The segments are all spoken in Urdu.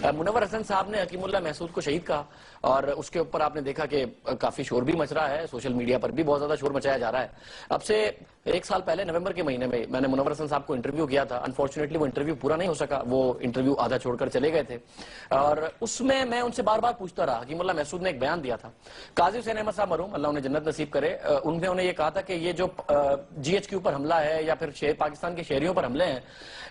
منور حسن صاحب نے حکیم اللہ محسود کو شہید کہا اور اس کے اوپر آپ نے دیکھا کہ کافی شور بھی مچ رہا ہے، سوشل میڈیا پر بھی بہت زیادہ شور مچایا جا رہا ہے۔ اب سے ایک سال پہلے نومبر کے مہینے میں نے منور حسن صاحب کو انٹرویو کیا تھا، انفارچونیٹلی وہ انٹرویو پورا نہیں ہو سکا، وہ انٹرویو آدھا چھوڑ کر چلے گئے تھے، اور اس میں ان سے بار بار پوچھتا رہا۔ حکیم اللہ محسود نے ایک بیان دیا تھا، قاضی حسین احمد صاحب مرحوم، اللہ انہیں جنت نصیب کرے، انہوں نے یہ کہا تھا کہ یہ جو جی ایچ کیو پر حملہ ہے یا پھر پاکستان کے شہریوں پر حملے ہیں،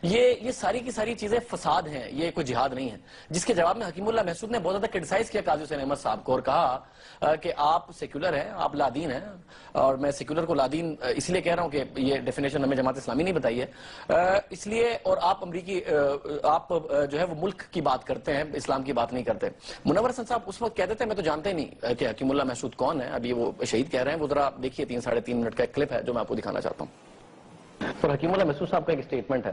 یہ ساری کی ساری چیزیں فساد ہیں، یہ کوئی جہاد نہیں ہے۔ جس کے جواب میں حکیم اللہ محسود نے بہت زیادہ کرٹیسائز کیا قاضی حسین احمد صاحب کو اور کہا کہ آپ سیکولر ہیں، آپ لادین ہیں، اور میں سیکولر کو لادین اس لیے کہہ رہا ہوں کہ یہ ڈیفینیشن ہمیں جماعت اسلامی نہیں بتائی ہے، اس لیے، اور آپ امریکی آپ جو ہے وہ ملک کی بات کرتے ہیں، اسلام کی بات نہیں کرتے۔ منور حسن صاحب اس وقت کہتے تھے میں تو جانتے ہی نہیں کہ حکیم اللہ محسود کون ہے، ابھی وہ شہید کہہ رہے ہیں، وہ ذرا دیکھیے 3-3.5 منٹ کا ایک کلپ ہے جو میں آپ کو دکھانا چاہتا ہوں۔ سر حکیم اللہ محسود صاحب کا ایک سٹیٹمنٹ ہے،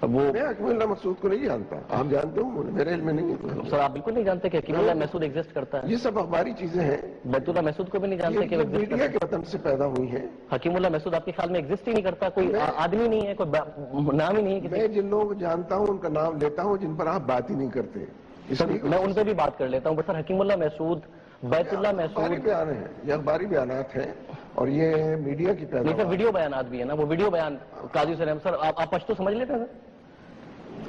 وہ میں حکیم اللہ محسود کو نہیں جانتا، آپ جانتے ہو، میرے علم میں نہیں ہے۔ سر آپ بالکل نہیں جانتے کہ حکیم اللہ محسود ایگزسٹ کرتا ہے؟ یہ سب اخباری چیزیں ہیں، بیت اللہ محسود کو بھی نہیں جانتے کہ وہ ایگزسٹ میڈیا کے وطن سے پیدا ہوئی ہیں۔ حکیم اللہ محسود آپ کے خیال میں ایگزسٹ ہی نہیں کرتا، کوئی آدمی نہیں ہے، کوئی نام ہی نہیں ہے؟ میں جن لوگوں کو جانتا ہوں ان کا نام لیتا ہوں جن پر آپ بات ہی نہیں کرتے، میں ان پہ بھی بات کر لیتا ہوں، بٹ سر حکیم اللہ محسود، بیت اللہ اخباری محسود، بیان ہیں، یہ اخباری بیانات ہیں اور یہ میڈیا کی نہیں پیداوار سر ویڈیو بیانات بھی ہے نا، وہ ویڈیو بیان قاضی حسین احمد، سر آپ پشتو سمجھ لیتے ہیں سر؟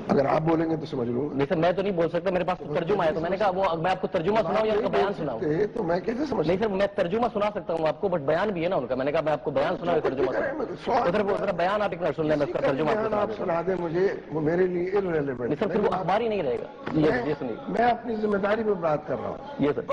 اگر آپ بولیں گے تو سمجھ لوں گا، نہیں سر میں تو نہیں بول سکتا، میرے پاس ترجمہ ہے، تو میں نے کہا وہ میں آپ کو ترجمہ سناؤں یا ان کا بیان سناؤں؟ تو میں کیسے سمجھ نہیں سر میں ترجمہ سنا سکتا ہوں آپ کو، بٹ بیان بھی ہے نا ان کا، میں نے کہا میں آپ کو بیان سناؤں یا ترجمہ سناؤں؟ ادھر بیان آپ ایک منٹ سن لیں، میں اس کا ترجمہ آپ کو آپ سنا دیں مجھے، وہ میرے لیے irrelevant نہیں سر پھر وہ اخبار ہی نہیں رہے گا، یہ سنیے، میں اپنی ذمہ داری پہ بات کر رہا ہوں۔ یہ سر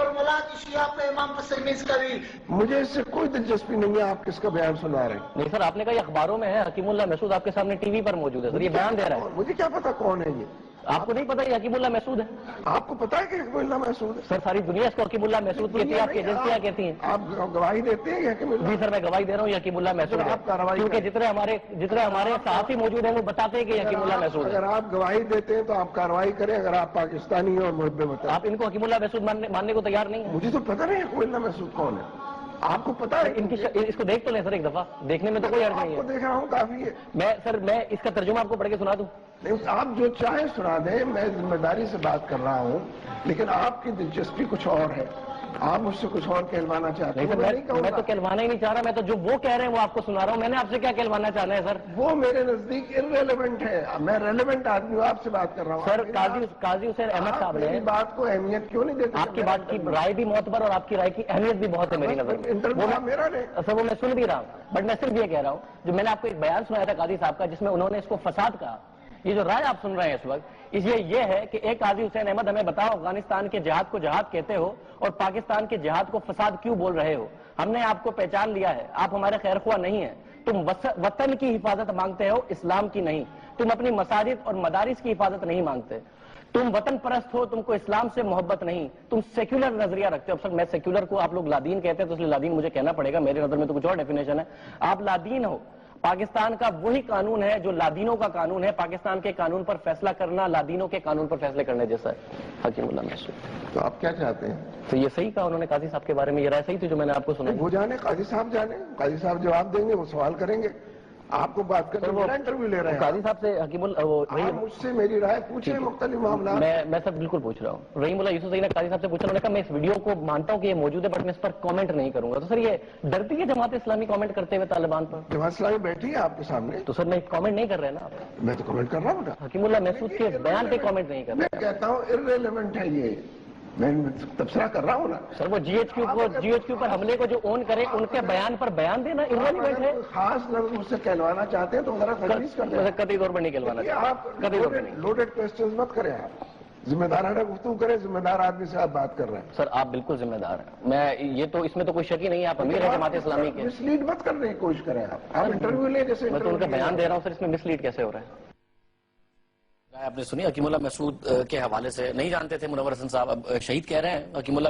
مجھے اس سے کوئی دلچسپی نہیں ہے آپ کس کا بیان سنا رہے ہیں۔ نہیں سر آپ نے کہا یہ اخباروں میں ہے، حکیم اللہ محسود آپ کے سامنے ٹی وی پر موجود ہے سر، یہ بیان دے رہا ہے، مجھے کیا پتا کون ہے یہ؟ آپ کو نہیں پتا یہ حکیم اللہ محسود ہے؟ آپ کو پتا ہے کہ حکیم اللہ محسود ہے؟ سر ساری دنیا اس کو حکیم اللہ محسود کہتی ہے، آپ کی ایجنسیاں کہتی ہیں؟ آپ گواہی دیتے ہیں کہ حکیم اللہ؟ جی سر میں گواہی دے رہا ہوں یہ حکیم اللہ محسود ہے، آپ کارروائی کیونکہ جتنے ہمارے صحافی موجود ہیں وہ بتاتے ہیں کہ یہ حکیم اللہ محسود ہے۔ اگر آپ گواہی دیتے ہیں تو آپ کارروائی کریں، اگر آپ پاکستانی ہیں اور محب وطن۔ آپ ان کو حکیم اللہ محسود ماننے کو تیار نہیں ہیں؟ مجھے تو پتا نہیں حکیم اللہ محسود کون ہے، آپ کو پتا ہے؟ اس کو دیکھ تو لیں سر ایک دفعہ، دیکھنے میں تو کوئی حرج نہیں آپ کو دیکھ رہا ہوں کافی ہے۔ میں اس کا ترجمہ آپ کو پڑھ کے سنا دوں؟ نہیں، آپ جو چاہیں سنا دیں، میں ذمہ داری سے بات کر رہا ہوں، لیکن آپ کی دلچسپی کچھ اور ہے، آپ مجھ سے کچھ اور کہلوانا چاہتے ہیں۔ میں تو کہلوانا ہی نہیں چاہ رہا، میں تو جو وہ کہہ رہے ہیں وہ آپ کو سنا رہا ہوں، میں نے آپ سے کیا کہلوانا چاہنا ہے سر؟ وہ میرے نزدیک irrelevant ہے، میں ریلیونٹ آدمی ہوں، آپ سے بات کر رہا ہوں۔ سر قاضی حسین احمد صاحب نے میری بات کو اہمیت کیوں نہیں دیتے؟ آپ کی بات کی رائے بھی معتبر اور آپ کی رائے کی اہمیت بھی بہت ہے میری نظر میں، انٹرویو میرا نہیں۔ سر وہ میں سن بھی رہا ہوں، بٹ میں صرف یہ کہہ رہا ہوں جو میں نے آپ کو ایک بیان سنایا تھا قاضی صاحب کا جس میں انہوں نے اس کو فساد کہا، یہ جو رائے آپ سن رہے ہیں اس وقت اس یہ ہے کہ ایک قاضی حسین احمد ہمیں بتاؤ افغانستان کے جہاد کو جہاد کہتے ہو اور پاکستان کے جہاد کو فساد کیوں بول رہے ہو؟ ہم نے آپ کو پہچان لیا ہے، آپ ہمارے خیر خواہ نہیں ہیں، تم وطن کی حفاظت مانگتے ہو، اسلام کی نہیں، تم اپنی مساجد اور مدارس کی حفاظت نہیں مانگتے، تم وطن پرست ہو، تم کو اسلام سے محبت نہیں، تم سیکولر نظریہ رکھتے ہو۔ اب سر میں سیکولر کو آپ لوگ لادین کہتے ہیں تو اس لیے لادین مجھے کہنا پڑے گا، میرے نظر میں تو کچھ اور ڈیفینیشن ہے، آپ لادین ہو۔ پاکستان کا وہی قانون ہے جو لادینوں کا قانون ہے، پاکستان کے قانون پر فیصلہ کرنا لادینوں کے قانون پر فیصلے کرنے جیسا ہے۔ حکیم اللہ محسود تو آپ کیا چاہتے ہیں؟ تو یہ صحیح کہا انہوں نے قاضی صاحب کے بارے میں، یہ رائے صحیح تھی جو میں نے آپ کو سنائی۔ وہ جانے، قاضی صاحب جانے، قاضی صاحب جواب دیں گے، وہ سوال کریں گے، آپ کو بات کرنے میرا انٹرویو لے رہے ہیں۔ قاضی صاحب سے حکیم آپ مجھ سے میری رائے پوچھیں مختلف معاملات۔ میں سب بالکل پوچھ رہا ہوں، رحیم اللہ یوسف صحیح نے قاضی صاحب سے پوچھا، انہوں نے کہا میں اس ویڈیو کو مانتا ہوں کہ یہ موجود ہے بٹ میں اس پر کامنٹ نہیں کروں گا۔ تو سر یہ ڈرتی ہے جماعت اسلامی کامنٹ کرتے ہوئے طالبان پر؟ جماعت اسلامی بیٹھی ہے آپ کے سامنے، تو سر میں کامنٹ نہیں کر رہے نا آپ؟ میں تو کمنٹ کر رہا ہوں نا۔ حکیم اللہ محسود کے بیان پہ کامنٹ نہیں کر رہے؟ میں کہتا ہوں irrelevant ہے یہ، میں تبصرہ کر رہا ہوں نا۔ سر وہ جی ایچ کیو پر حملے کو جو اون کرے ان کے بیان پر بیان دینا irrelevant ہے؟ خاص لفظ مجھ سے کہلوانا چاہتے ہیں تو ذرا تجویز کر دیں۔ قطعی طور پر نہیں کہلوانا چاہتا، آپ قطعی طور پر نہیں۔ لوڈڈ کوسچنز مت کریں، آپ ذمہ دارانہ گفتگو کریں، ذمہ دار آدمی سے آپ بات کر رہے ہیں۔ سر آپ بالکل ذمہ دار ہیں، میں یہ تو اس میں تو کوئی شک ہی نہیں ہے، آپ امیر ہیں جماعت اسلامی کے۔ مس لیڈ مت کرنے کی کوشش کریں، آپ انٹرویو لیں جیسے میں تو ان کا بیان دے رہا ہوں سر، اس میں مس لیڈ کیسے ہو رہا ہے؟ آپ نے سنی حکیم اللہ محسود کے حوالے سے، نہیں جانتے تھے منور حسن صاحب، اب شہید کہہ رہے ہیں حکیم اللہ